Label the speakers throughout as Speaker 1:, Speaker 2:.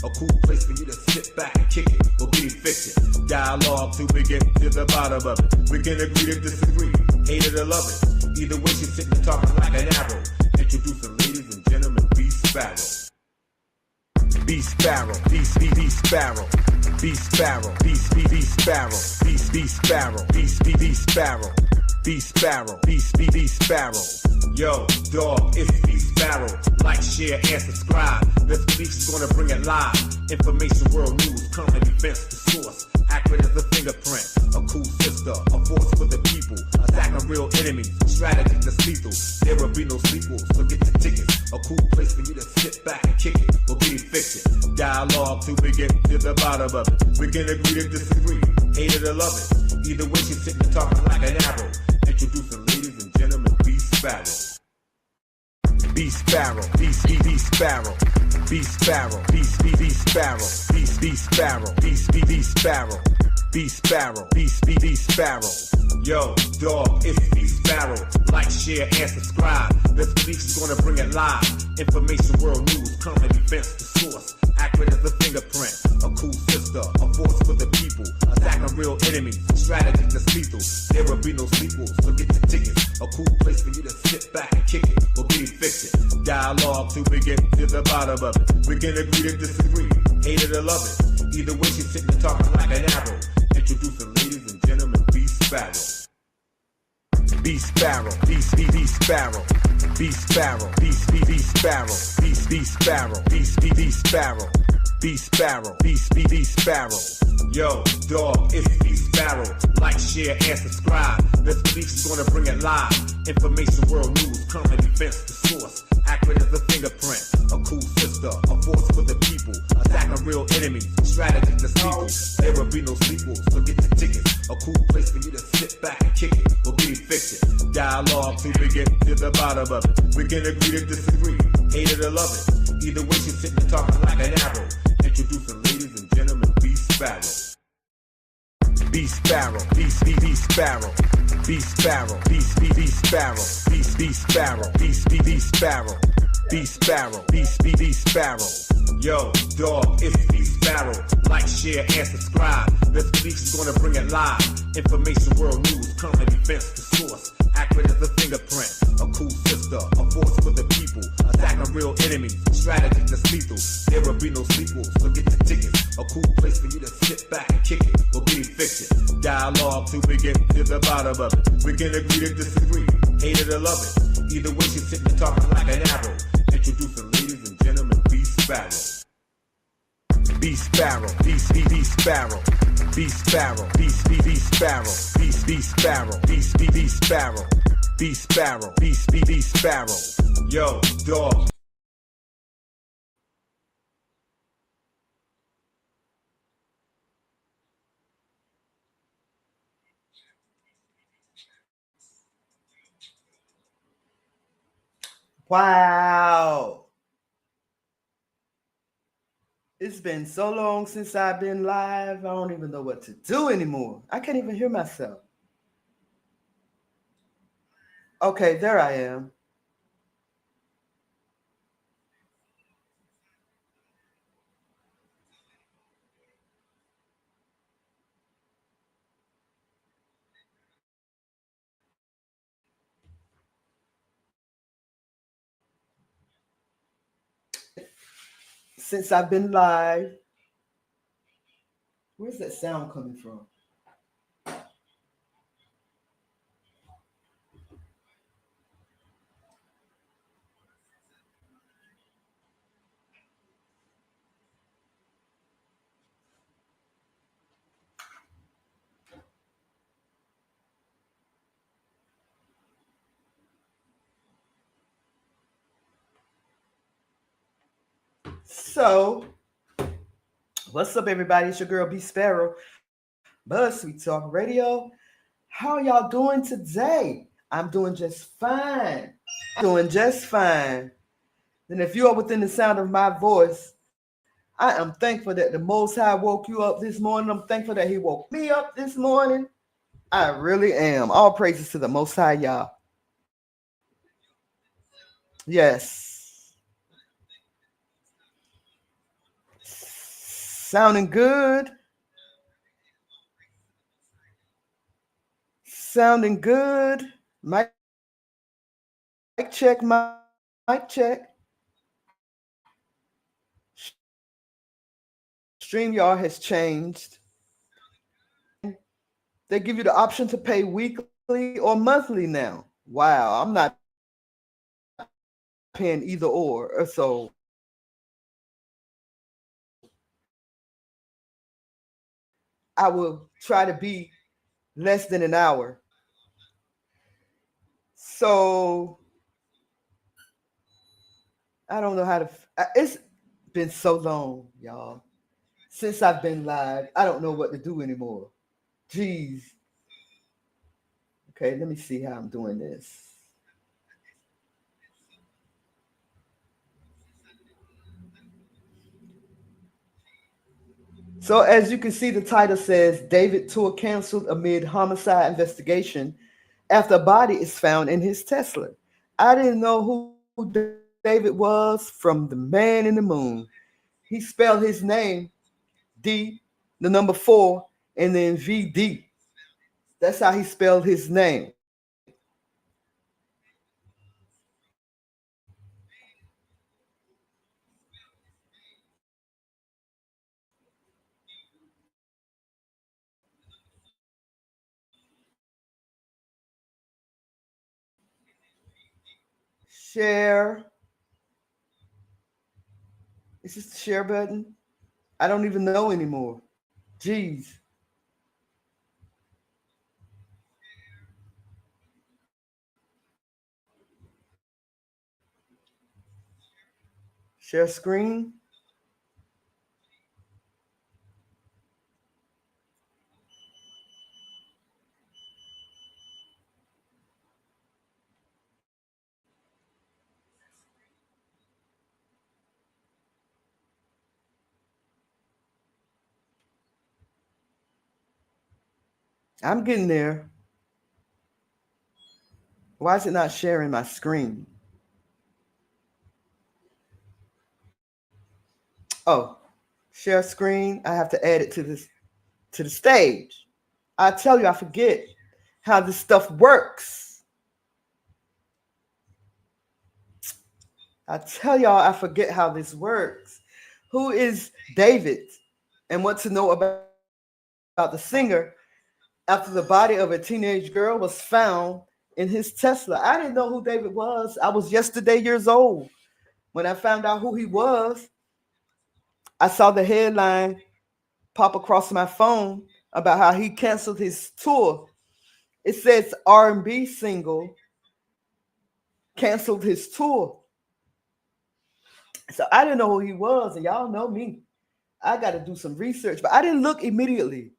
Speaker 1: A cool place for you to sit back and kick it or be evicted. Dialogue to begin to the bottom of it. We can agree to disagree, hate it or love it. Either way, she's sitting talking like an arrow. Introducing ladies and gentlemen, B Sparrow. B Sparrow, B Sparrow, B Sparrow, B Sparrow, B Sparrow, B Sparrow, B Sparrow, B Sparrow. Yo, dog, it's B Sparrow. Like, share, and subscribe. This week's gonna bring it live. Information, world news, current events, the source. Accurate as a fingerprint. A cool sister, a force for the people. Attacking real enemies, strategy that's lethal. There will be no sequels, so get your tickets. A cool place for you to sit back and kick it or be evicted. Dialogue to begin to the bottom of it. We can agree to disagree, hate it or love it. Either way, she's sitting talking like an arrow. Introducing ladies and gentlemen, B Sparrow. B Sparrow, B Sparrow, B Sparrow, B Sparrow, B Sparrow, B Sparrow, B Sparrow, B Sparrow. Yo, dog, it's B Sparrow. Like, share, and subscribe. This week's gonna bring it live. Information, world news, current events, the source. Accurate as a fingerprint. A cool sister, a force for the people. Attacking real enemies, strategy that's lethal. There will be no sequels, so get your tickets. A cool place for you to sit back and kick it or be evicted. Dialogue to begin to the bottom of it. We can agree to disagree, hate it or love it. Either way, she's sitting talking like an arrow. Introducing ladies and gentlemen, B Sparrow. B Sparrow, B Sparrow, B Sparrow, B Sparrow, B Sparrow, B Sparrow, B Sparrow, B Sparrow. Yo, dog, it's B Sparrow. Like, share, and subscribe. This week's gonna bring it live. Information, world news, current events, the source. Accurate as a fingerprint. A cool sister, a force for the people. Attacking real enemies, strategy that's lethal. There will be no sequels, so get your tickets. A cool place for you to sit back and kick it or be evicted. Dialogue to begin to the bottom of it. We can agree to disagree, hate it or love it. Either way, she's sitting talking like an arrow. Introducing ladies and gentlemen, B Sparrow. B Sparrow, B Sparrow, B Sparrow, B Sparrow, B Sparrow, B Sparrow, B Sparrow, B Sparrow. Yo, dog, it's B Sparrow. Like, share, and subscribe. This week's gonna bring it live. Information, world news, current events, the source. Accurate as a fingerprint. A cool sister, a force for the people. Attacking real enemies, strategy that's lethal. There will be no sequels, so get your tickets. A cool place for you to sit back and kick it or be evicted. Dialogue to begin to the bottom of it. We can agree to disagree, hate it or love it. Either way, she's sitting talking like an arrow. Introducing ladies and gentlemen, B Sparrow. B Sparrow, B Sparrow, B Sparrow, B Sparrow, B Sparrow, B Sparrow, B Sparrow, B Sparrow. Yo, dog.
Speaker 2: Wow. It's been so long since I've been live. I don't even know what to do anymore. I can't even hear myself. Okay, there I am. Since I've been live. Where's that sound coming from? So, what's up, everybody? It's your girl, B Sparrow, Buzz Sweet Talk Radio. How y'all doing today? I'm doing just fine. And if you are within the sound of my voice, I am thankful that the Most High woke you up this morning. I'm thankful that He woke me up this morning. I really am. All praises to the Most High, y'all. Yes. Sounding good. Sounding good. Mic check, mic check. StreamYard has changed. They give you the option to pay weekly or monthly now. Wow, I'm not paying either or. So I will try to be less than an hour. So I don't know how to. It's been so long, y'all, since I've been live. I don't know what to do anymore. Jeez. Okay, let me see how I'm doing this. So as you can see, the title says David tour canceled amid homicide investigation after a body is found in his Tesla. I didn't know who David was from the man in the moon. He spelled his name D, the number 4, and then VD. That's how he spelled his name. Share. Is this the share button? I don't even know anymore. Jeez. Share screen. I'm getting there. Why is it not sharing my screen? Oh, share screen. I have to add it to the stage. I tell you, I forget how this stuff works. I tell y'all, I forget how this works. Who is David, and what to know about the singer after the body of a teenage girl was found in his Tesla? I didn't know who David was. I was yesterday years old when I found out who he was. I saw the headline pop across my phone about how he canceled his tour. It says R&B single canceled his tour. So I didn't know who he was, and y'all know me. I got to do some research, but I didn't look immediately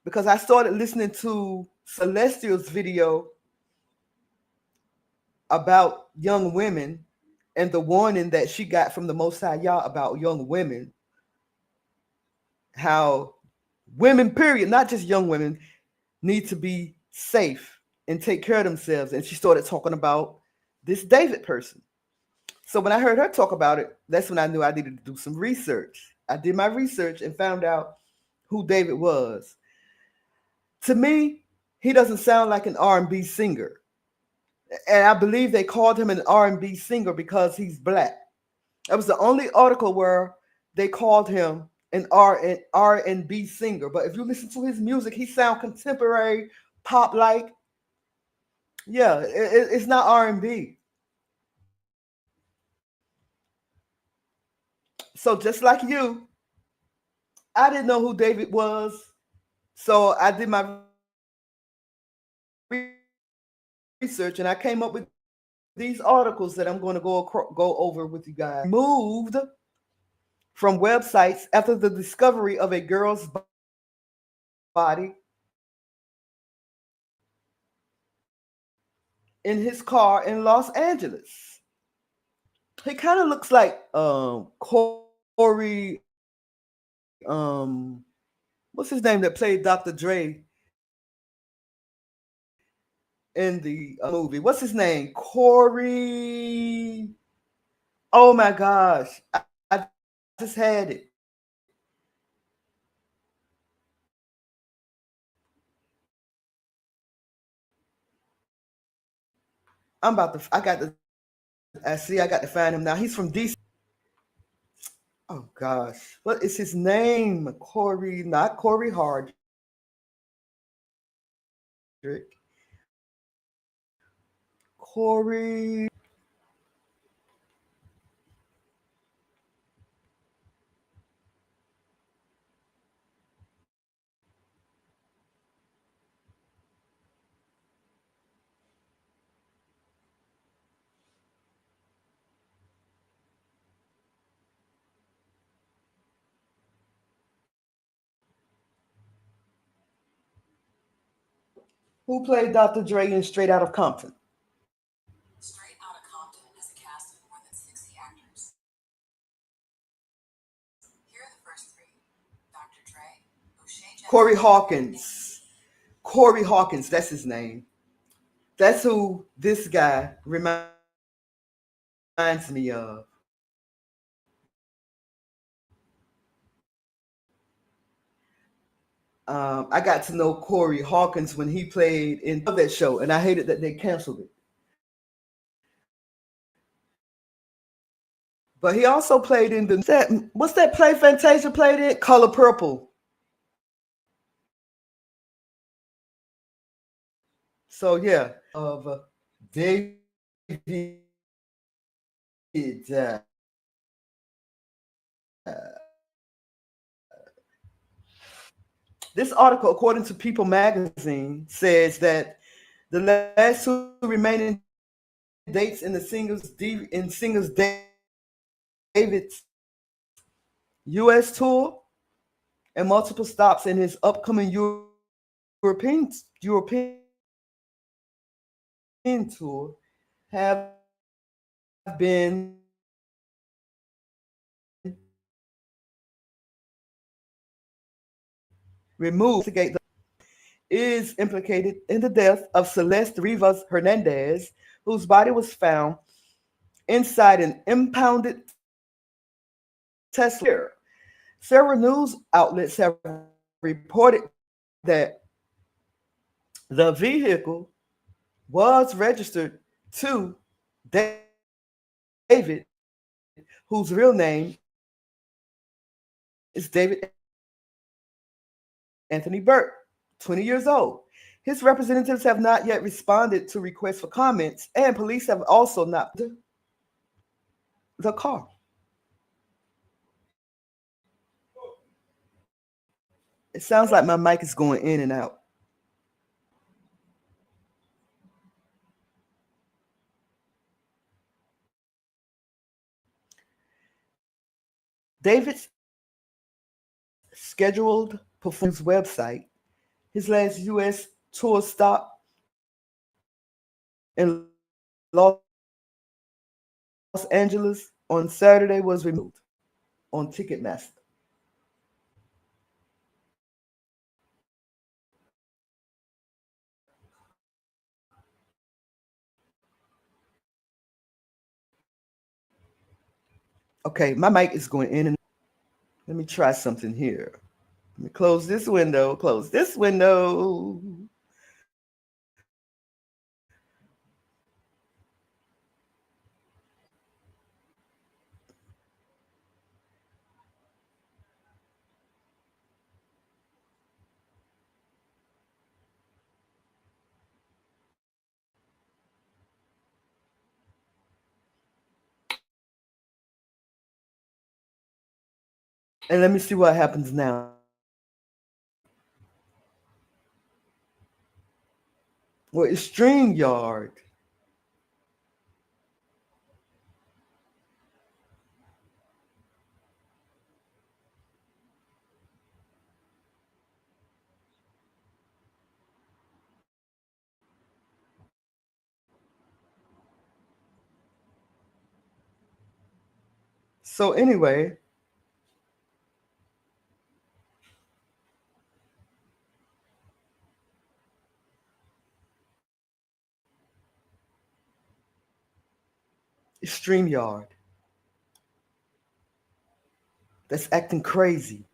Speaker 2: because I started listening to Celestial's video about young women and the warning that she got from the Most High Yah about young women, how women, period, not just young women, need to be safe and take care of themselves. And she started talking about this David person. So when I heard her talk about it, that's when I knew I needed to do some research. I did my research and found out who David was. To me, he doesn't sound like an R&B singer. And I believe they called him an R&B singer because he's black. That was the only article where they called him an R&B singer. But if you listen to his music, he sounds contemporary, pop like. Yeah, it's not R&B. So just like you, I didn't know who David was. So I did my research and I came up with these articles that I'm going to go over with you guys. Moved from websites after the discovery of a girl's body in his car in Los Angeles. He kind of looks like Corey, what's his name that played Dr. Dre in the movie? What's his name? Corey. Oh my gosh. I just had it. I'm about to. I got to. I see. I got to find him now. He's from DC. Oh gosh, what is his name? Corey, not Corey Hardrick. Corey. Who played Dr. Dre in Straight Out of Compton?
Speaker 3: Straight Outta Compton has a cast of more than 60 actors. Here are the first three: Dr. Dre, O'Shea
Speaker 2: Corey
Speaker 3: Jackson,
Speaker 2: Hawkins. Corey Hawkins, that's his name. That's who this guy reminds me of. I got to know Corey Hawkins when he played in that show, and I hated that they canceled it. But he also played in what's that play Fantasia played in? Color Purple. So yeah, of David. Uh, this article, according to People Magazine, says that the last two remaining dates in the singers David's U.S. tour and multiple stops in his upcoming European tour have been removed. Is implicated in the death of Celeste Rivas Hernandez, whose body was found inside an impounded Tesla. Several news outlets have reported that the vehicle was registered to David, whose real name is David Anthony Burke, 20 years old. His representatives have not yet responded to requests for comments, and police have also not the car. It sounds like my mic is going in and out. David's scheduled performance website, his last U.S. tour stop in Los Angeles on Saturday was removed on Ticketmaster. Okay, my mic is going in and let me try something here. Let me close this window, close this window. And let me see what happens now. Well, it's StreamYard. So anyway, it's StreamYard. That's acting crazy.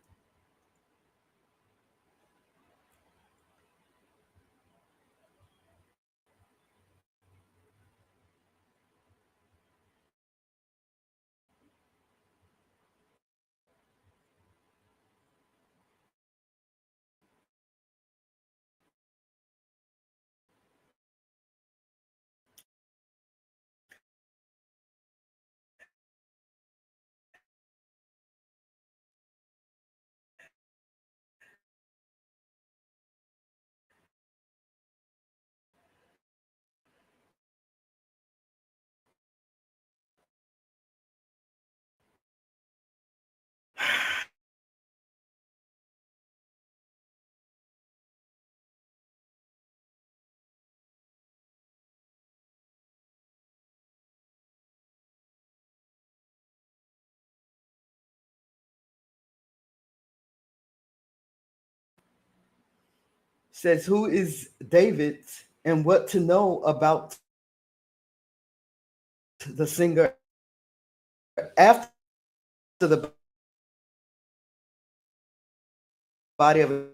Speaker 2: says, who is David and what to know about the singer after the body of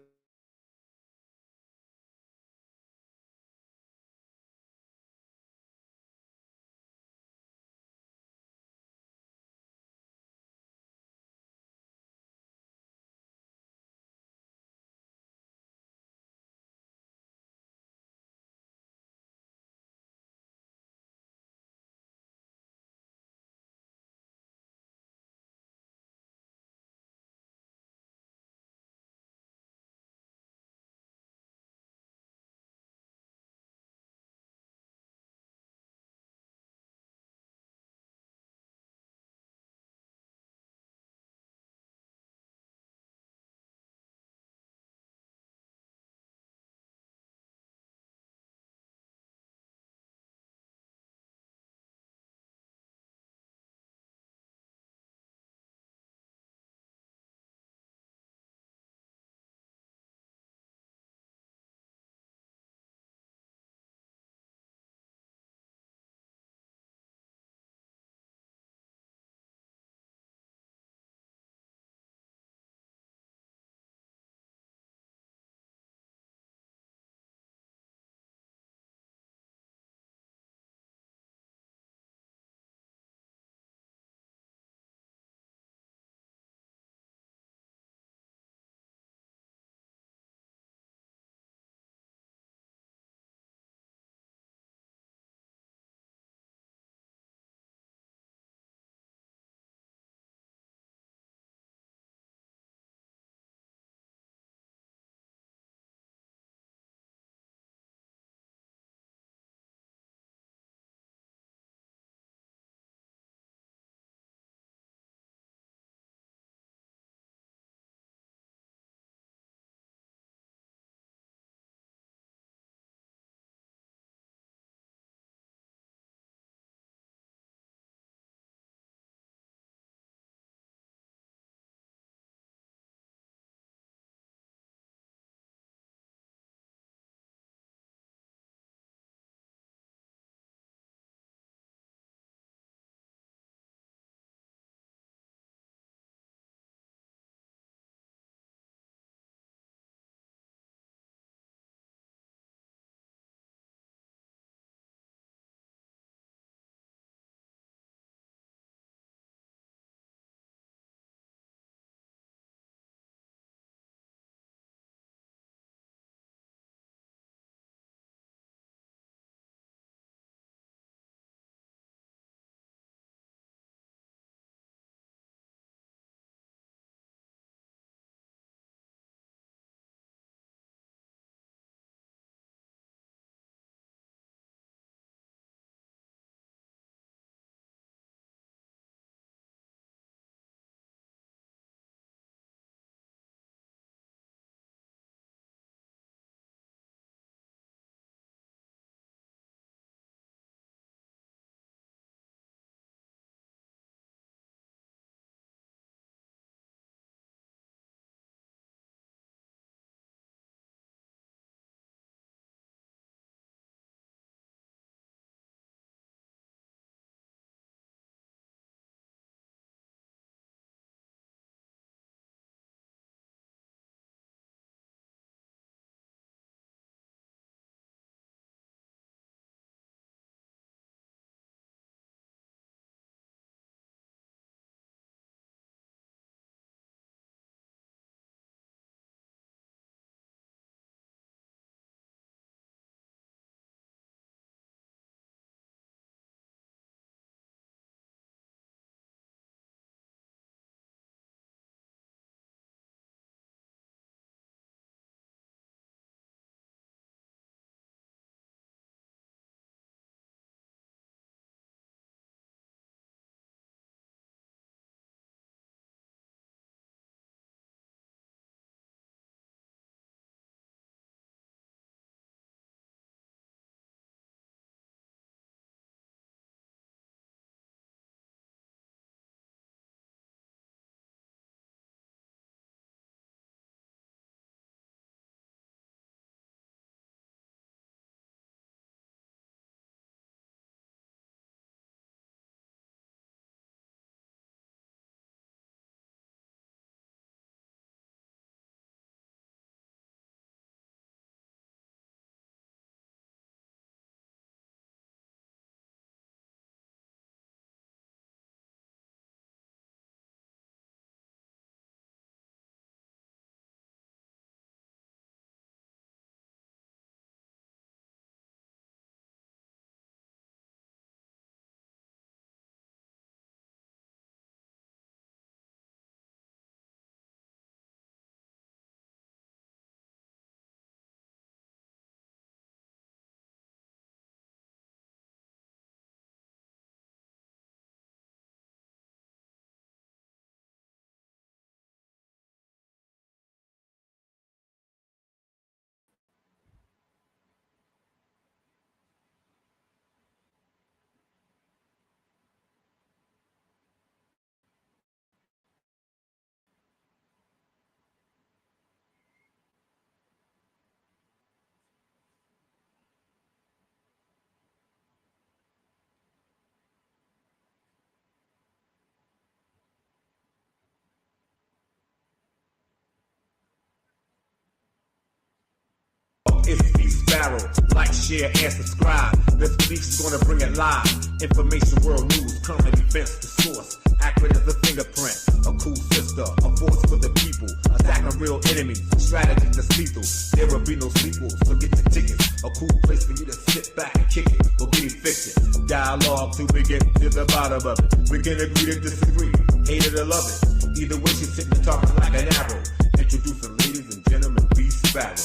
Speaker 1: Sparrow. Like, share, and subscribe. This release is gonna bring it live. Information, world news, current events, the source. Accurate as a fingerprint. A cool sister, a force for the people. Attacking real enemies, strategy that's lethal. There will be no sequels, so get the tickets. A cool place for you to sit back and kick it, or get evicted. Dialogue to begin to the bottom of it. We can agree to disagree, hate it or love it. Either way, she's sitting and talking like an arrow. Introducing ladies and gentlemen, B Sparrow.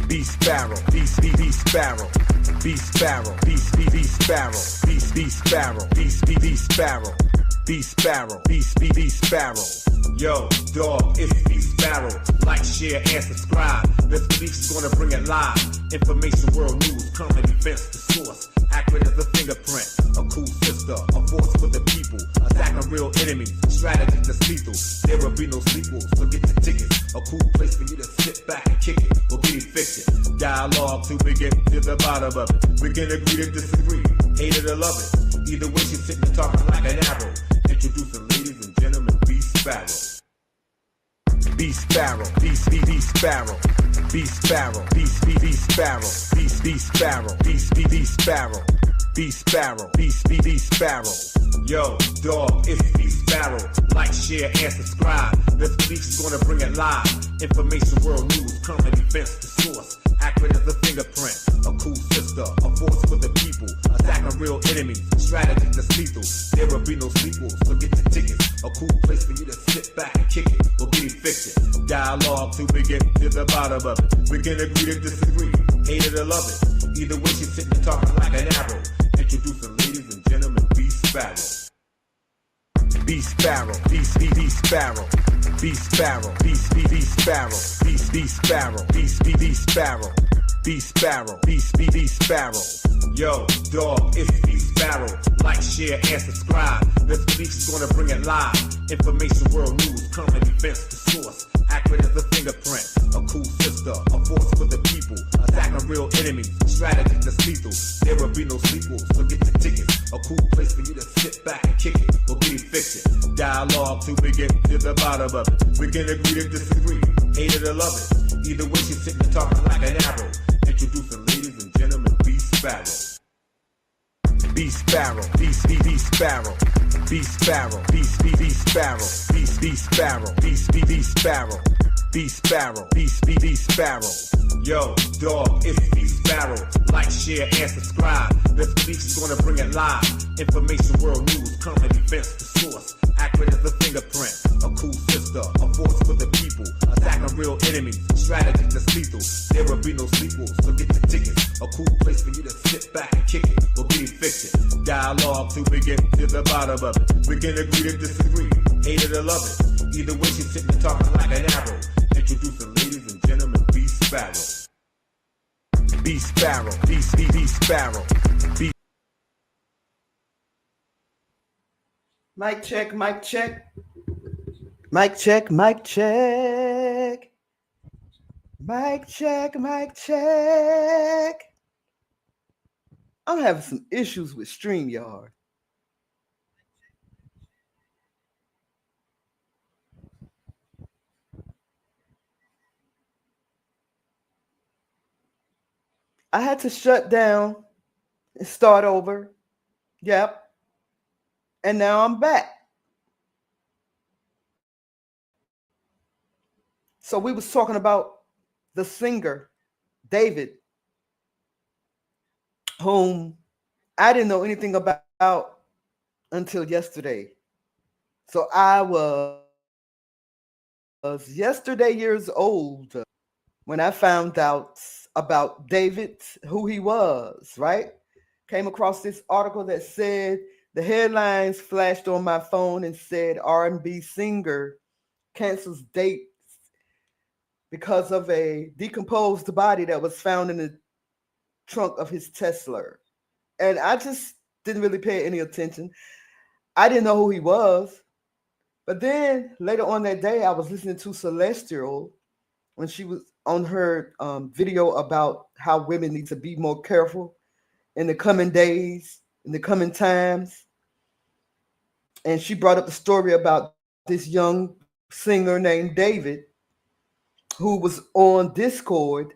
Speaker 1: B Sparrow, B Sparrow, B Sparrow, B Sparrow, B Sparrow, B Sparrow, B Sparrow, B Sparrow. Yo, dog, it's B Sparrow. Like, share, and subscribe. This release is gonna bring it live. Information, world news, current events, the source. Accurate as a fingerprint. A cool sister, a force for the people. Attacking real enemies, strategy that's lethal. There will be no sequels, so get the tickets. A cool place for you to sit back and kick it, or get evicted. Dialogue to begin to the bottom of it. We can agree to disagree, hate it or love it. Either way, she's sitting and talking like an arrow. Introducing ladies and gentlemen, B Sparrow. B Sparrow, B Sparrow, B Sparrow, B Sparrow, B Sparrow, B Sparrow, B Sparrow, B Sparrow. Yo, dog, it's B Sparrow. Like, share, and subscribe. This release is gonna bring it live. Information, world news, current events, the source. Accurate as a fingerprint. A cool sister, a force for the people. Attacking real enemies, strategy that's lethal. There will be no sequels, so get the tickets. A cool place for you to sit back and kick it, or get evicted. Dialogue to begin to the bottom of it. We can agree to disagree, hate it or love it. Either way, she's sitting and talking like an arrow. Introducing ladies and gentlemen, B Sparrow. B Sparrow, B Sparrow, B Sparrow, B Sparrow, B Sparrow, B Sparrow, B Sparrow, B Sparrow. Yo, dog, it's B Sparrow. Like, share, and subscribe. This release is gonna bring it live. Information, world news, current events, the source. Accurate as a fingerprint. A cool sister, a force for the people. Attacking real enemies, strategy that's lethal. There will be no sequels, so get the tickets. A cool place for you to sit back and kick it, or get evicted. Dialogue to begin to the bottom of it. We can agree to disagree, hate it or love it. Either way, she's sitting and talking like an arrow. Introducing ladies and gentlemen, B Sparrow. B Sparrow, B Sparrow, B Sparrow, B Sparrow, B Sparrow, B Sparrow, B Sparrow, B Sparrow. Yo, dog, it's B Sparrow. Like, share, and subscribe. This release is gonna bring it live. Information, world news, current events, the source. Accurate as a fingerprint. A cool sister, a force for the people. Attacking real enemies, strategy that's lethal. There will be no sequels, so get the tickets. A cool place for you to sit back and kick it, or get evicted. Dialogue to begin to the bottom of it. We can agree to disagree, hate it or love it. Either way, she's sitting and talking like an arrow. Introducing ladies and gentlemen, B Sparrow. B Sparrow, B Sparrow, B.
Speaker 2: Mic check, mic check. Mic check, mic check. Mic check, mic check. I'm having some issues with StreamYard. I had to shut down and start over. Yep. And now I'm back. So we was talking about the singer, David, whom I didn't know anything about until yesterday. So I was yesterday years old when I found out about David, who he was, right? Came across this article that said, the headlines flashed on my phone and said R&B singer cancels dates because of a decomposed body that was found in the trunk of his Tesla. And I just didn't really pay any attention. I didn't know who he was. But then later on that day, I was listening to Celestial when she was on her video about how women need to be more careful in the coming days, in the coming times. And she brought up the story about this young singer named David, who was on Discord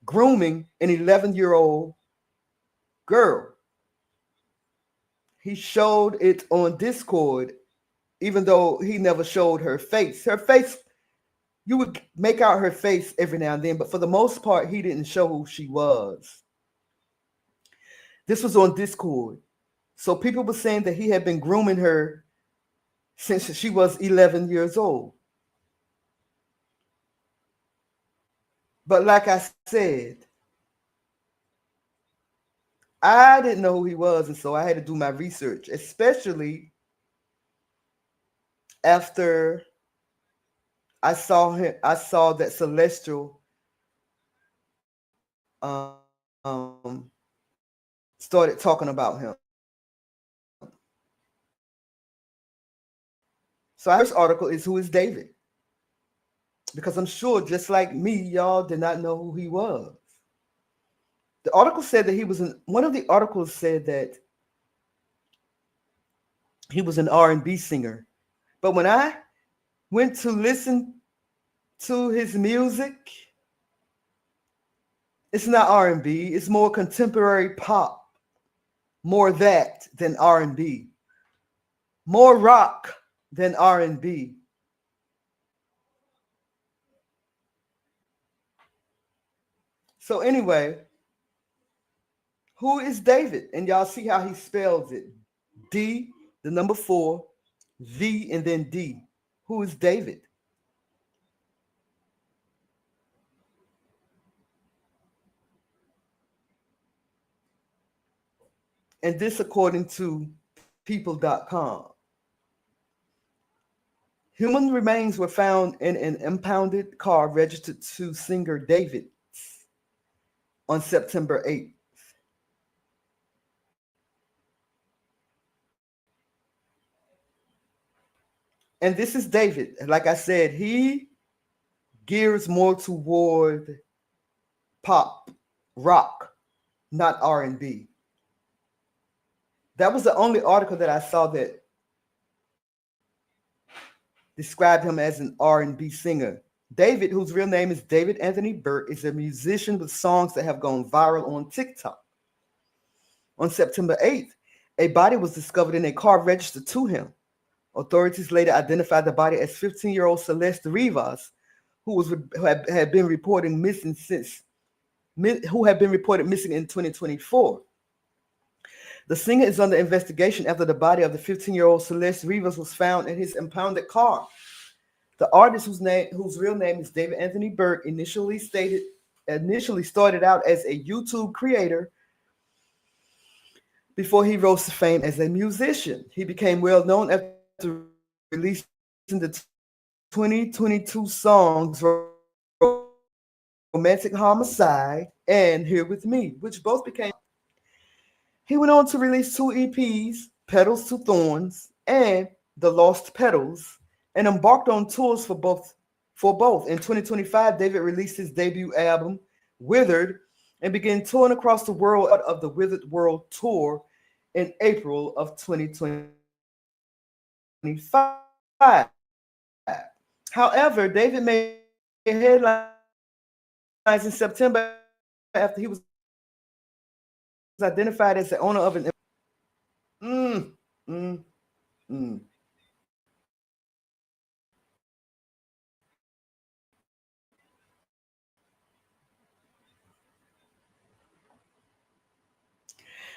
Speaker 2: grooming an 11-year-old girl. He showed it on Discord, even though he never showed her face. Her face, you would make out her face every now and then, but for the most part, he didn't show who she was. This was on Discord. So people were saying that he had been grooming her since she was 11 years old. But like I said, I didn't know who he was, and so I had to do my research, especially after I saw him. I saw that Celestial started talking about him. So our first article is who is David? Because I'm sure, just like me, y'all did not know who he was. The article said that he was one of the articles said that he was an R&B singer. But when I went to listen to his music, it's not R&B, it's more contemporary pop. More that than R&B. More rock than R&B. So anyway, who is David? And y'all see how he spells it. D, the number 4, V, and then D. Who is David? And this according to people.com. Human remains were found in an impounded car registered to singer David on September 8th. And this is David. Like I said, he gears more toward pop, rock, not R&B. That was the only article that I saw that described him as an R&B singer. David, whose real name is David Anthony Burke, is a musician with songs that have gone viral on TikTok. On September 8th, a body was discovered in a car registered to him. Authorities later identified the body as 15-year-old Celeste Rivas, who had been reported missing in 2024. The singer is under investigation after the body of the 15-year-old Celeste Rivas was found in his impounded car. The artist, whose real name is David Anthony Burke, initially started out as a YouTube creator before he rose to fame as a musician. He became well known after releasing the 2022 songs Romantic Homicide and Here With Me, which both became. He went on to release 2 EPs, Petals to Thorns and The Lost Petals, and embarked on tours for both. In 2025, David released his debut album, Withered, and began touring across the world of the Withered World Tour in April of 2025. However, David made headlines in September after he was identified as the owner of an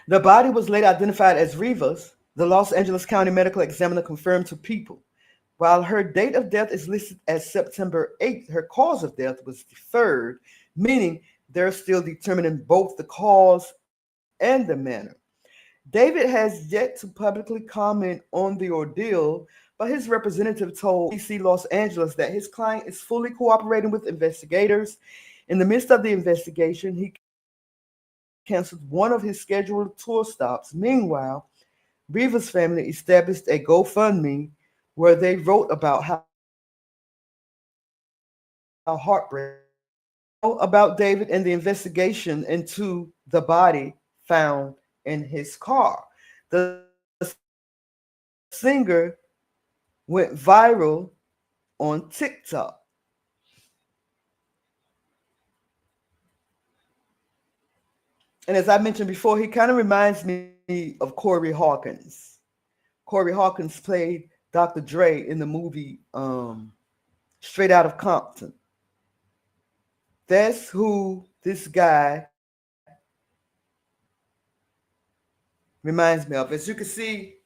Speaker 2: The body was later identified as Rivas. The Los Angeles County Medical Examiner confirmed to People. While her date of death is listed as September 8th, her cause of death was deferred, meaning they're still determining both the cause and the manner. David has yet to publicly comment on the ordeal, but his representative told DC Los Angeles that his client is fully cooperating with investigators. In the midst of the investigation, he canceled one of his scheduled tour stops. Meanwhile, Rivas' family established a GoFundMe where they wrote about how heartbreaking about David and the investigation into the body found in his car. The singer went viral on TikTok. And as I mentioned before, he kind of reminds me of Corey Hawkins. Corey Hawkins played Dr. Dre in the movie Straight Out of Compton. That's who this guy reminds me of. As you can see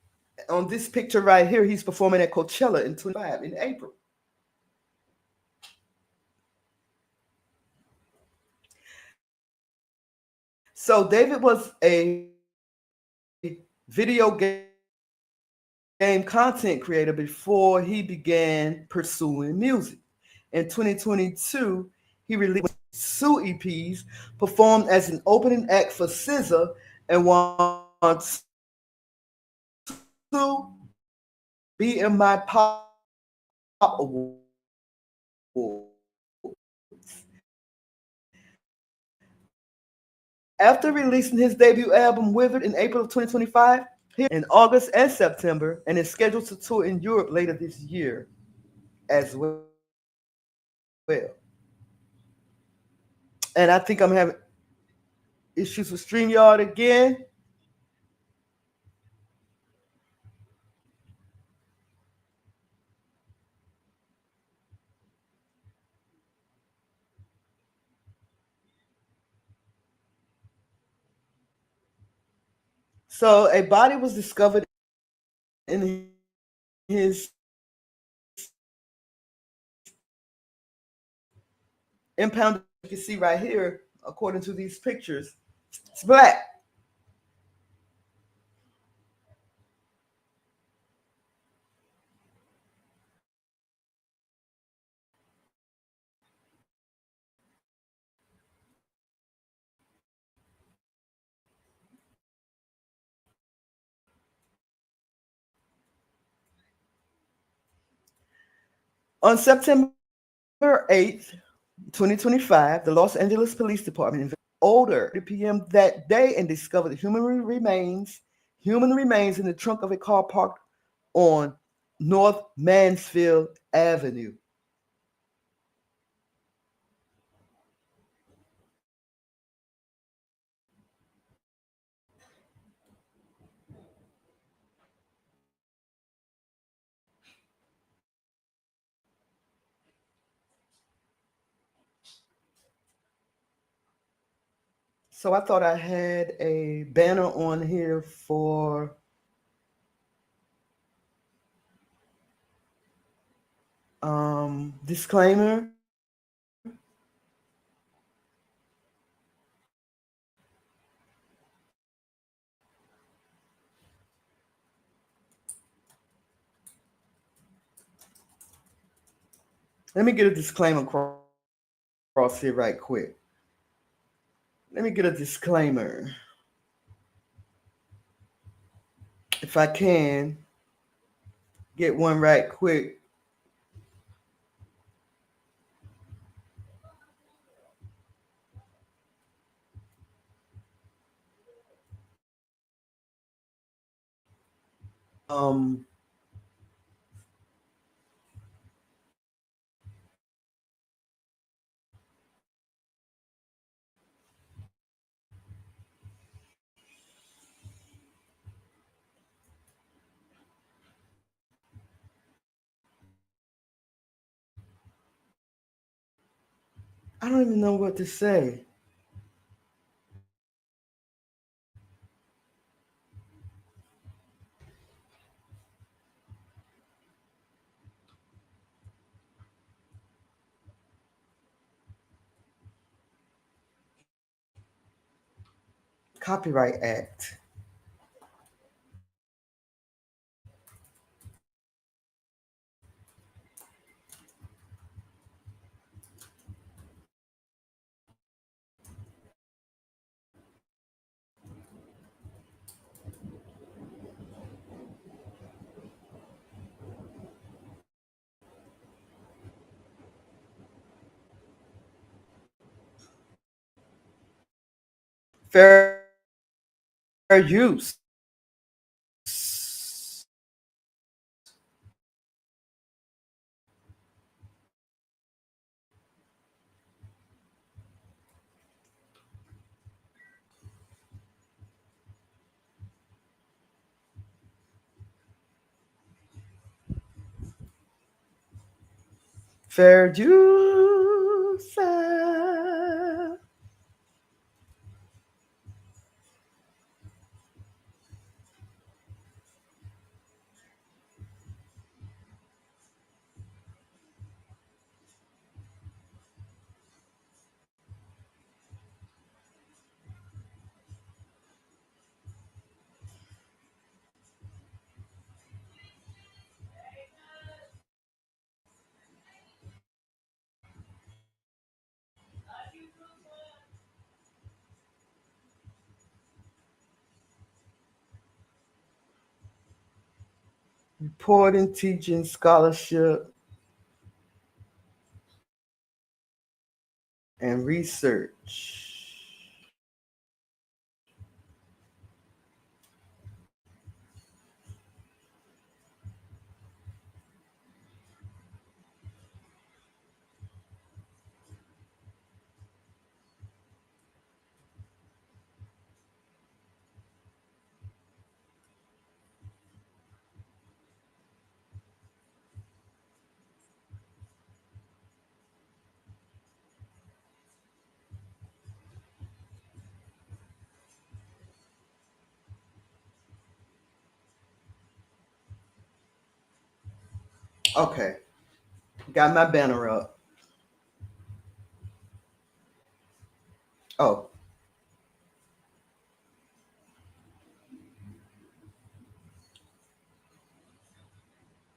Speaker 2: on this picture right here, he's performing at Coachella in 25 in April. So David was a video game content creator before he began pursuing music. In 2022, he released 2 EPs, performed as an opening act for SZA, and won 2 Be in My Pop Awards. After releasing his debut album Withered in April of 2025, he in August and September and is scheduled to tour in Europe later this year as well. And I think I'm having issues with StreamYard again. So a body was discovered in his impounded. You can see right here, according to these pictures, it's black. On September 8th, 2025, the Los Angeles Police Department older 3 p.m. that day and discovered human remains in the trunk of a car parked on North Mansfield Avenue. So I thought I had a banner on here for disclaimer. Let me get a disclaimer across here right quick. Let me get a disclaimer. If I can get one right quick. Um, I don't even know what to say. Copyright Act. Fair use. Fair use. Reporting, teaching, scholarship, and research. Okay, got my banner up. Oh,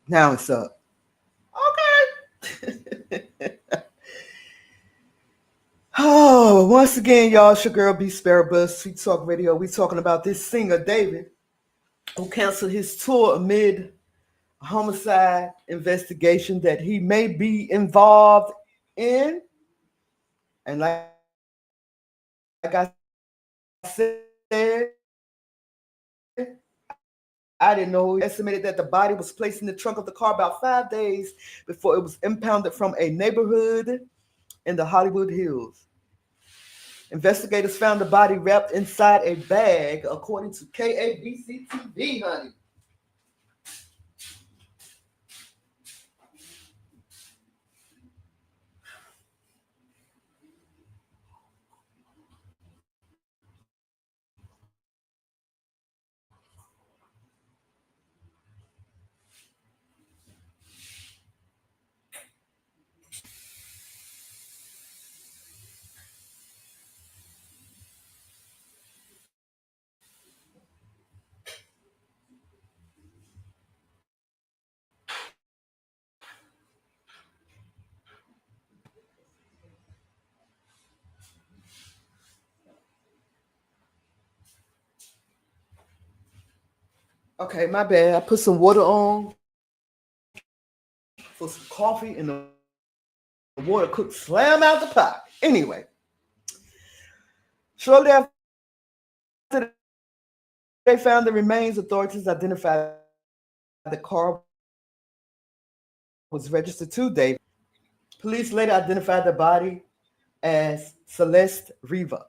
Speaker 2: now it's up. Okay. Oh, once again, y'all, it's your girl B Sparrow Buzz, Sweet Talk Radio. We talking about this singer, David, who canceled his tour amid a homicide investigation that he may be involved in. And like I said, I didn't know. He estimated that the body was placed in the trunk of the car about 5 days before it was impounded from a neighborhood in the Hollywood Hills. Investigators found the body wrapped inside a bag, according to KABC TV, honey. Okay, my bad. I put some water on for some coffee, and the water cooked slam out the pot. Anyway, shortly after they found the remains, authorities identified the car was registered to David. Police later identified the body as Celeste Rivas.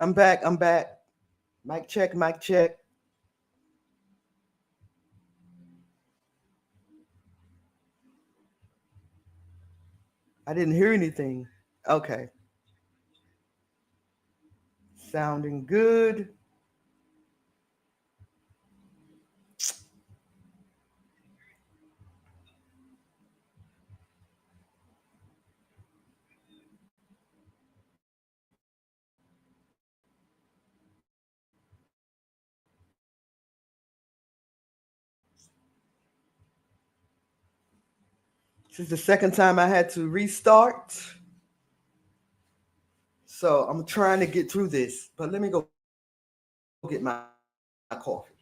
Speaker 2: I'm back. I'm back. Mic check. Mic check. I didn't hear anything. Okay. Sounding good. This is the second time I had to restart. So I'm trying to get through this. But let me go get my coffee.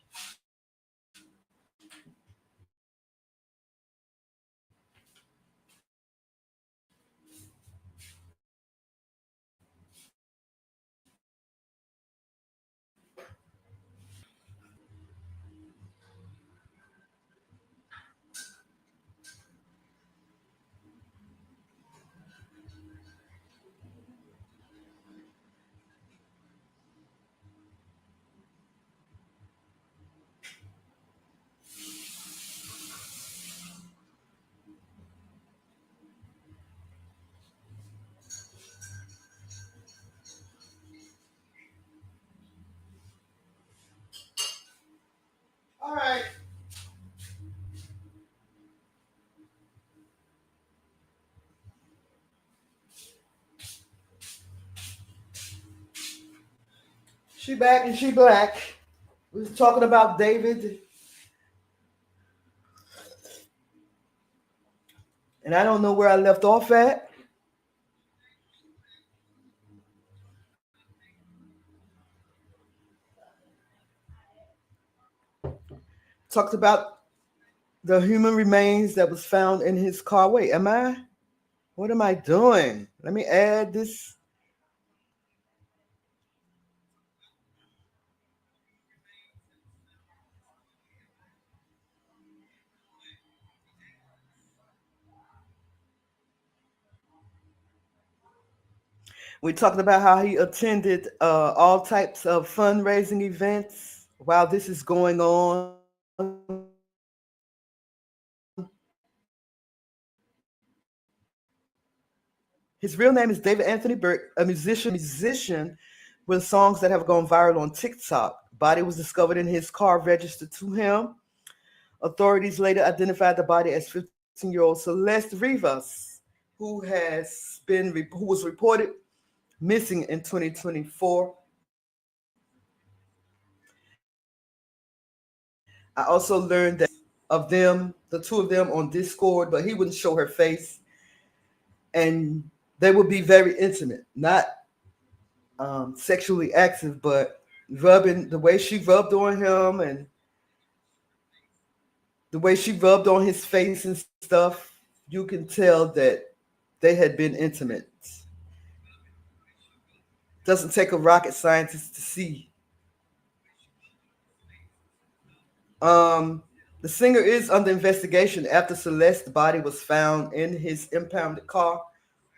Speaker 2: All right. She back and she black. We was talking about David, and I don't know where I left off at. Talked about the human remains that was found in his car. Wait, am I? What am I doing? Let me add this. We talked about how he attended all types of fundraising events while this is going on. His real name is David Anthony Burke, a musician with songs that have gone viral on TikTok. Body was discovered in his car registered to him. Authorities later identified the body as 15-year-old Celeste Rivas, who was reported missing in 2024. I also learned that of them, the two of them on Discord, but he wouldn't show her face, and they would be very intimate, not sexually active, but rubbing the way she rubbed on him and the way she rubbed on his face and stuff. You can tell that they had been intimate. Doesn't take a rocket scientist to see. Um, the singer is under investigation after Celeste's body was found in his impounded car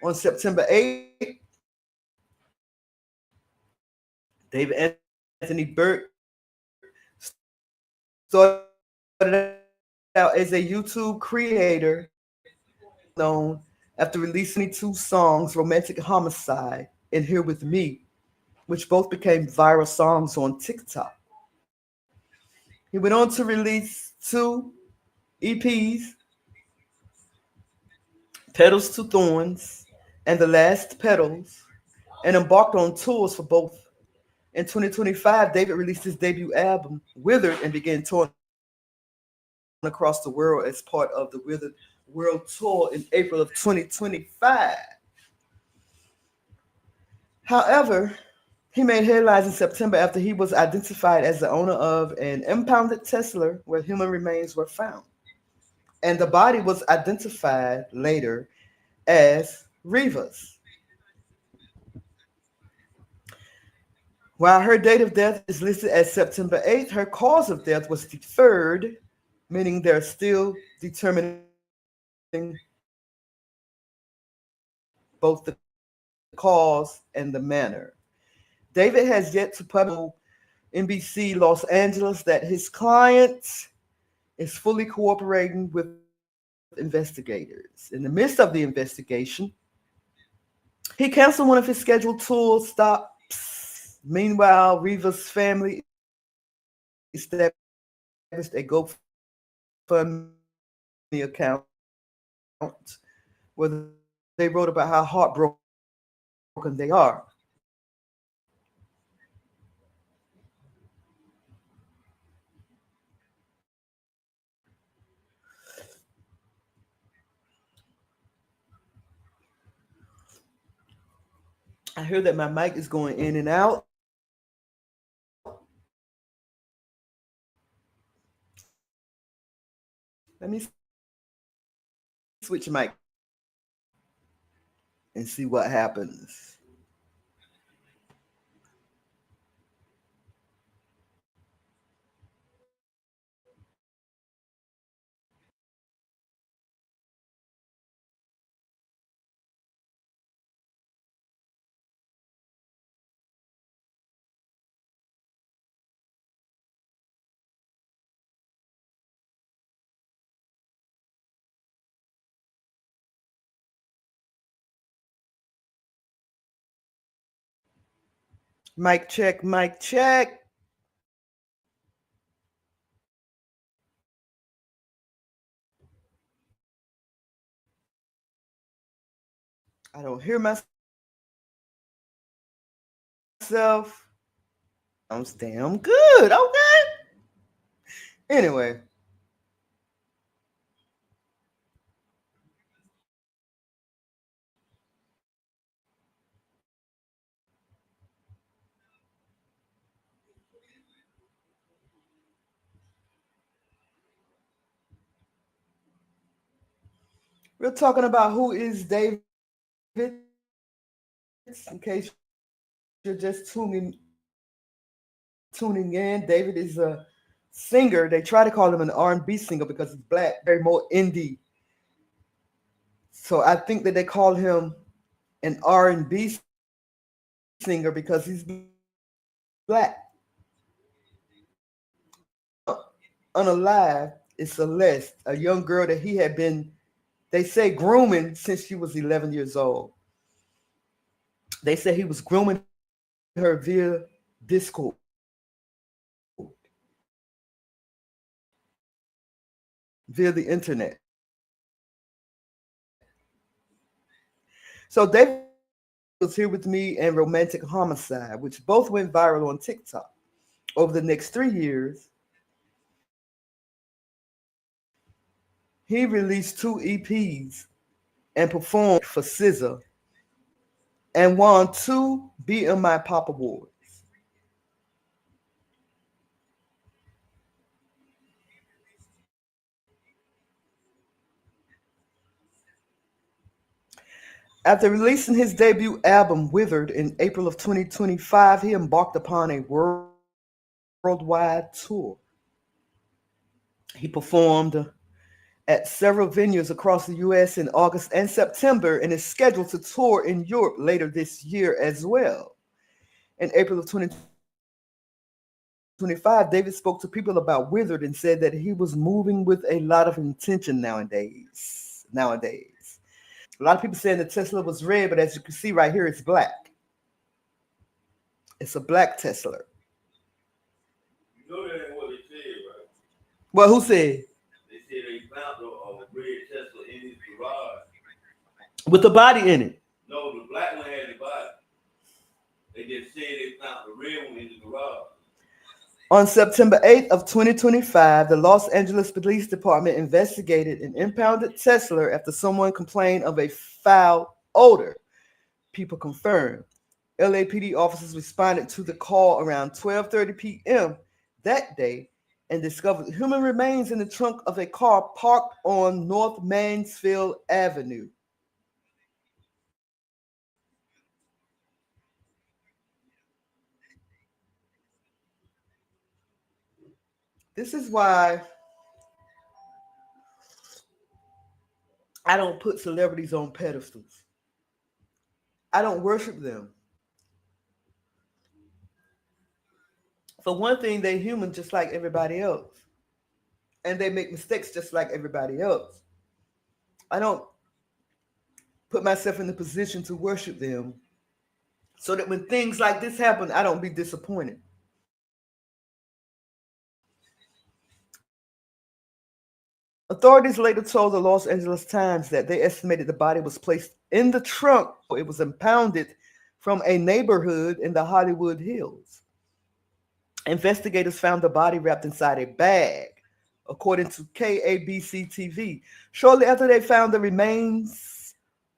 Speaker 2: on September 8th. David Anthony Burke started out as a YouTube creator known after releasing 2 songs, Romantic Homicide and Here With Me, which both became viral songs on TikTok. He went on to release 2 EPs, Petals to Thorns and The Last Petals, and embarked on tours for both. In 2025, David released his debut album, Withered, and began touring across the world as part of the Withered World Tour in April of 2025. However, he made headlines in September after he was identified as the owner of an impounded Tesla where human remains were found. And the body was identified later as Rivas. While her date of death is listed as September 8th, her cause of death was deferred, meaning they're still determining both the cause and the manner. David has yet to publish NBC Los Angeles that his client is fully cooperating with investigators. In the midst of the investigation, he canceled one of his scheduled tour stops. Meanwhile, Rivas' family established a GoFundMe account where they wrote about how heartbroken they are. I hear that my mic is going in and out. Let me switch mic and see what happens. Mic check, mic check. I don't hear myself. I'm damn good. Okay. Anyway, we're talking about who is David. In case you're just tuning in, David is a singer. They try to call him an R&B singer because he's black, very more indie. So I think that they call him an R&B singer because he's black. Unalive is Celeste, a young girl that he had been, they say, grooming since she was 11 years old. They say he was grooming her via Discord, via the internet. So David was here with me and Romantic Homicide, which both went viral on TikTok. Over the next 3 years, he released 2 EPs and performed for SZA and won 2 BMI Pop Awards. After releasing his debut album, Withered, in April of 2025, he embarked upon a worldwide tour. He performed at several venues across the U.S. in August and September and is scheduled to tour in Europe later this year as well. In April of 2025, David spoke to people about Withered and said that he was moving with a lot of intention nowadays. A lot of people saying the Tesla was red, but as you can see right here, it's black. It's a black Tesla.
Speaker 4: You know that ain't what they said, right?
Speaker 2: Well, who said?
Speaker 4: They said they found a red Tesla in his garage.
Speaker 2: With the body in it?
Speaker 4: No, the black one had the body. They just said they found the red one in the garage.
Speaker 2: On September 8th of 2025, the Los Angeles Police Department investigated an impounded Tesla after someone complained of a foul odor. People confirmed. LAPD officers responded to the call around 12:30 p.m. that day and discovered human remains in the trunk of a car parked on North Mansfield Avenue. This is why I don't put celebrities on pedestals. I don't worship them. For one thing, they're human just like everybody else. And they make mistakes just like everybody else. I don't put myself in the position to worship them so that when things like this happen, I don't be disappointed. Authorities later told the Los Angeles Times that they estimated the body was placed in the trunk. It was impounded from a neighborhood in the Hollywood Hills. Investigators found the body wrapped inside a bag, according to KABC TV. Shortly after they found the remains,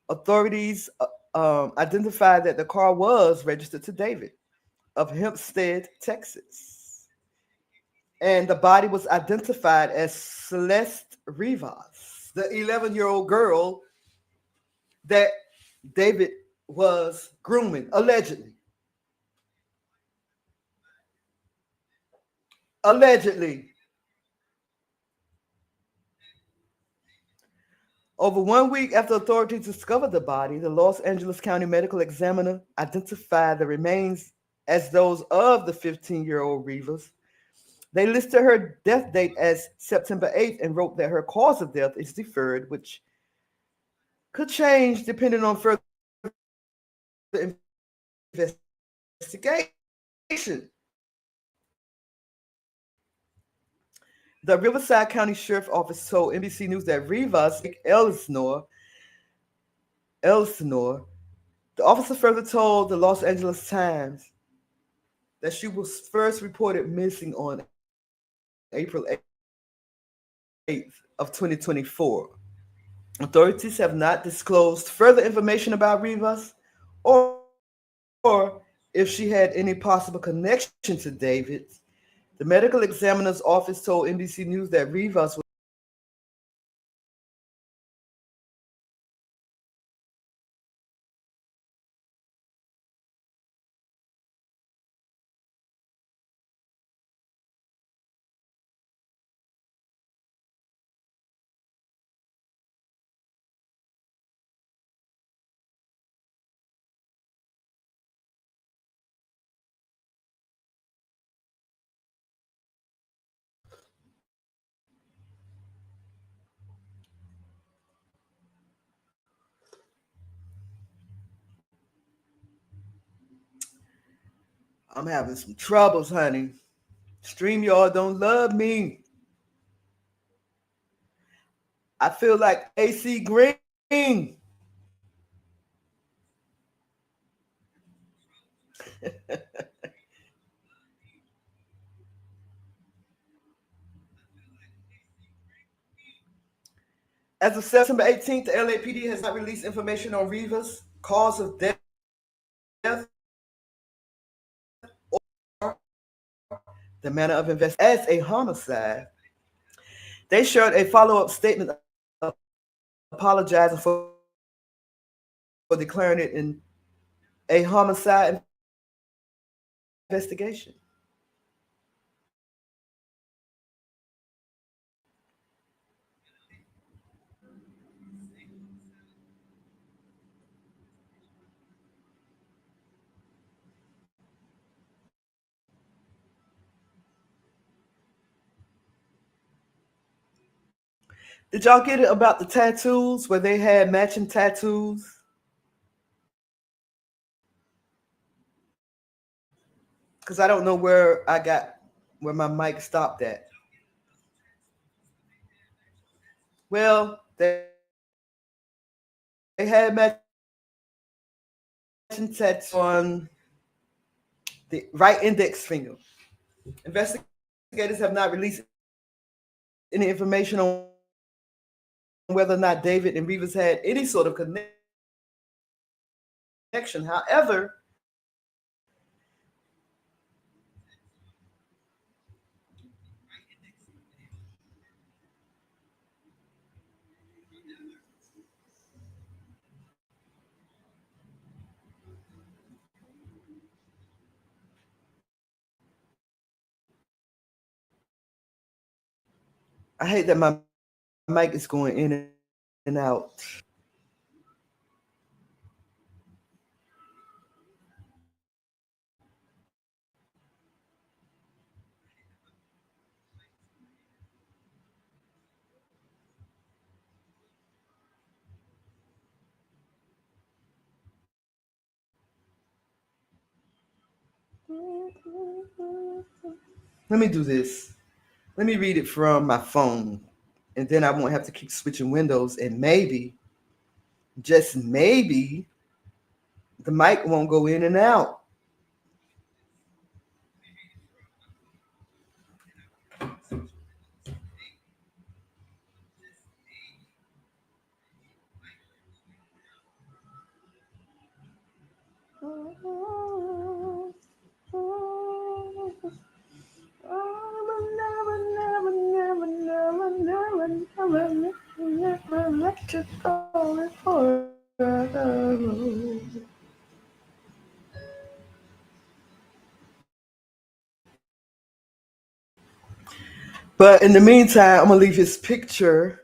Speaker 2: authorities identified that the car was registered to David of Hempstead, Texas. And the body was identified as Celeste Rivas, the 11-year-old girl that David was grooming, allegedly. Allegedly. Over 1 week after authorities discovered the body, the Los Angeles County Medical Examiner identified the remains as those of the 15-year-old Rivas. They listed her death date as September 8th and wrote that her cause of death is deferred, which could change depending on further investigation. The Riverside County Sheriff's Office told NBC News that Rivas, Elsinore, the officer further told the Los Angeles Times that she was first reported missing on April 8th of 2024. Authorities have not disclosed further information about Rivas or if she had any possible connection to David. The medical examiner's office told NBC News that Rivas was I'm having some troubles, honey. StreamYard don't love me. I feel like AC Green. As of September 18th, the LAPD has not released information on Rivas' cause of death or the manner of investigation as a homicide. They shared a follow-up statement apologizing for declaring it in a homicide investigation. Did y'all get it about the tattoos where they had matching tattoos? Because I don't know where my mic stopped at. Well, they had matching tattoos on the right index finger. Investigators have not released any information on whether or not David and Rivas had any sort of connection. However, I hate that my mic is going in and out. Let me do this. Let me read it from my phone, and then I won't have to keep switching windows, and maybe, just maybe, the mic won't go in and out. Never let you go before. But in the meantime, I'm gonna leave his picture.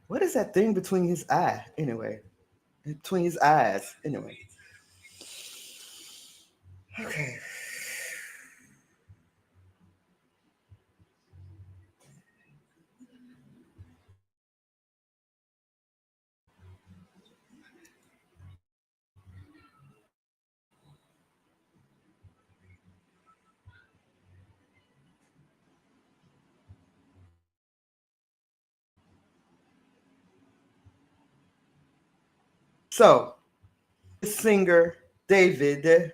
Speaker 2: What is that thing between his eye? Anyway, between his eyes. Anyway. Okay. So, singer David,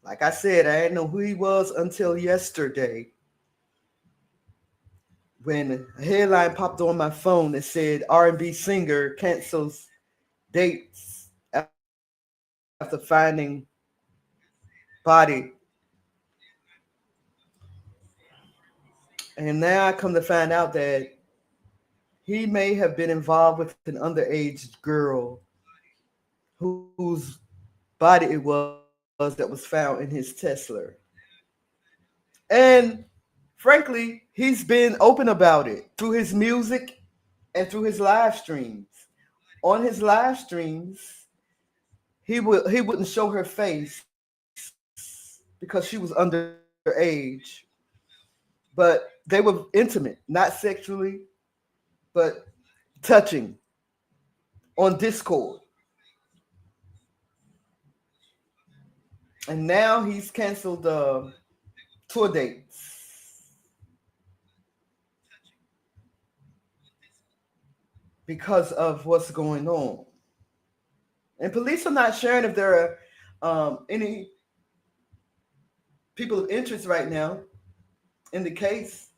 Speaker 2: like I said, I didn't know who he was until yesterday when a headline popped on my phone that said R&B singer cancels dates after finding body. And now I come to find out that he may have been involved with an underage girl whose body it was that was found in his Tesla. And frankly, he's been open about it through his music and through his live streams. On his live streams, he wouldn't show her face because she was underage, but they were intimate, not sexually, but touching on Discord. And now he's canceled tour dates because of what's going on. And police are not sharing if there are any people of interest right now in the case,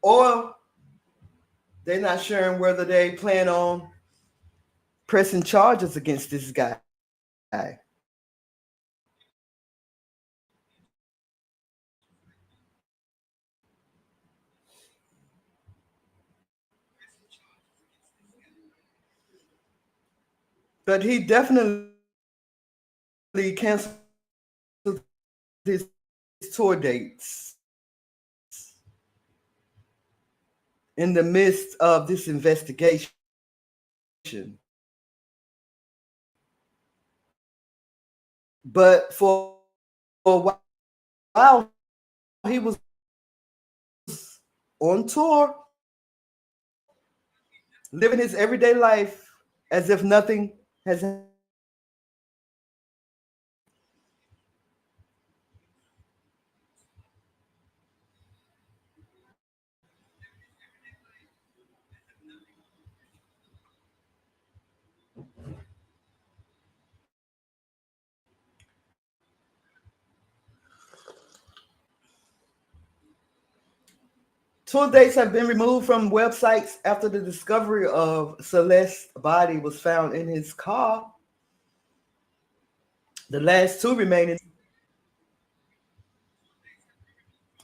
Speaker 2: or they're not sharing whether they plan on pressing charges against this guy. But he definitely canceled his tour dates in the midst of this investigation. But for a while, he was on tour, living his everyday life as if nothing has happened. Tour dates have been removed from websites after the discovery of Celeste's body was found in his car. The last two remaining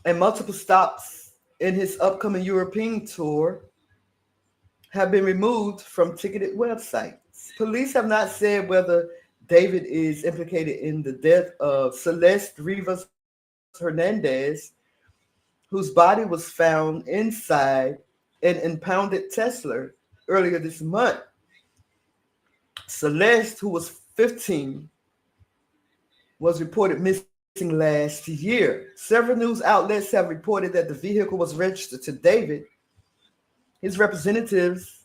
Speaker 2: and multiple stops in his upcoming European tour have been removed from ticketed websites. Police have not said whether David is implicated in the death of Celeste Rivas Hernandez, whose body was found inside an impounded Tesla earlier this month. Celeste, who was 15, was reported missing last year. Several news outlets have reported that the vehicle was registered to David. His representatives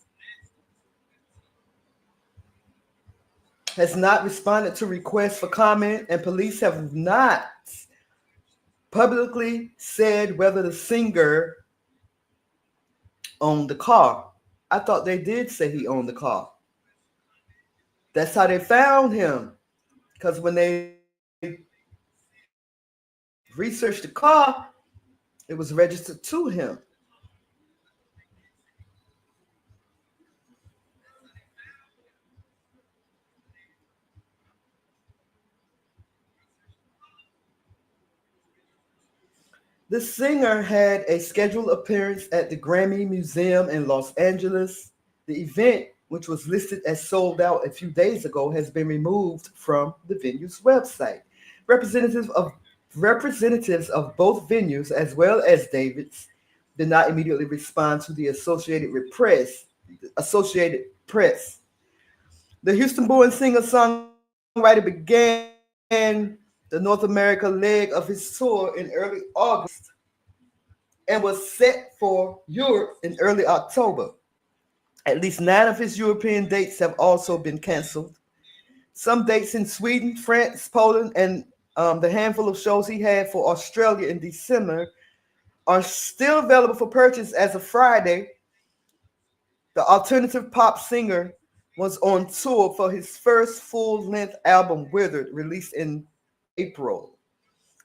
Speaker 2: has not responded to requests for comment, and police have not publicly said whether the singer owned the car. I thought they did say he owned the car. That's how they found him. Because when they researched the car, it was registered to him. The singer had a scheduled appearance at the Grammy Museum in Los Angeles. The event, which was listed as sold out a few days ago, has been removed from the venue's website. Representatives of both venues, as well as David's, did not immediately respond to the Associated Press. The Houston-born singer-songwriter began the North America leg of his tour in early August and was set for Europe in early October. At least 9 of his European dates have also been canceled. Some dates in Sweden, France, Poland, and the handful of shows he had for Australia in December are still available for purchase as of Friday. The alternative pop singer was on tour for his first full-length album, Withered, released in April.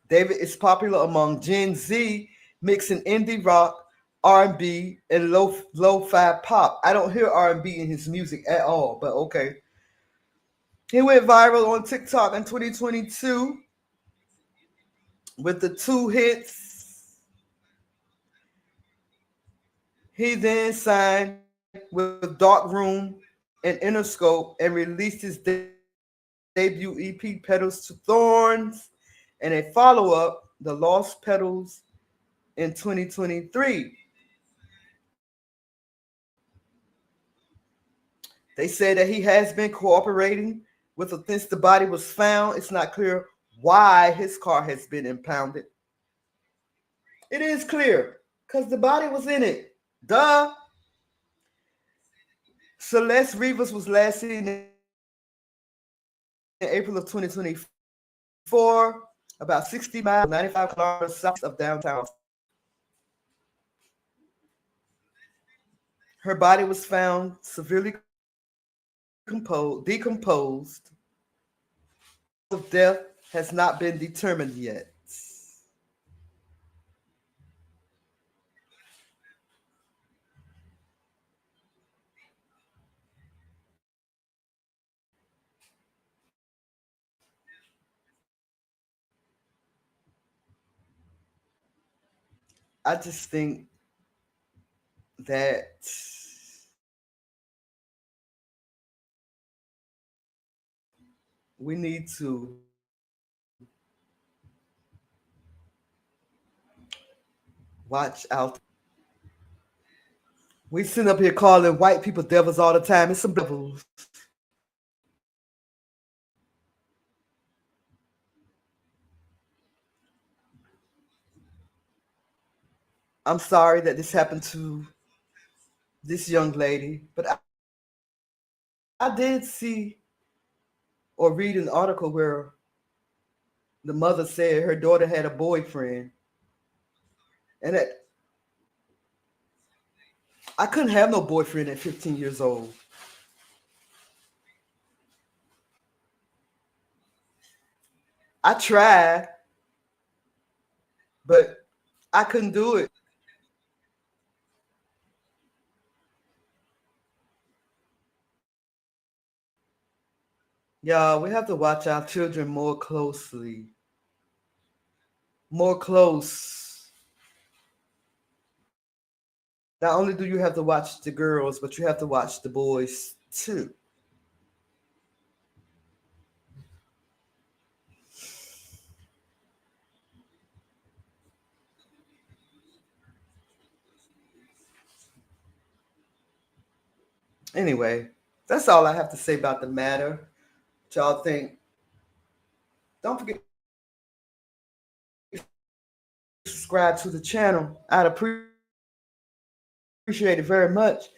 Speaker 2: David is popular among Gen Z, mixing indie rock, R&B, and lo-fi pop. I don't hear R&B in his music at all, but okay. He went viral on TikTok in 2022 with the 2 hits. He then signed with Dark Room and Interscope and released his debut EP, Petals to Thorns, and a follow-up, The Lost Petals, in 2023. They say that he has been cooperating with them since the body was found. It's not clear why his car has been impounded. It is clear, because the body was in it. Duh. Celeste Rivas was last seen in April of 2024, about 60 miles, 95 kilometers south of downtown. Her body was found severely decomposed. The cause of death has not been determined yet. I just think that we need to watch out. We sit up here calling white people devils all the time. It's some devils. I'm sorry that this happened to this young lady, but I did see or read an article where the mother said her daughter had a boyfriend, and that I couldn't have no boyfriend at 15 years old. I tried, but I couldn't do it. Yeah, we have to watch our children more closely. More close. Not only do you have to watch the girls, but you have to watch the boys too. Anyway, that's all I have to say about the matter. What y'all think? Don't forget to subscribe to the channel. I'd appreciate it very much.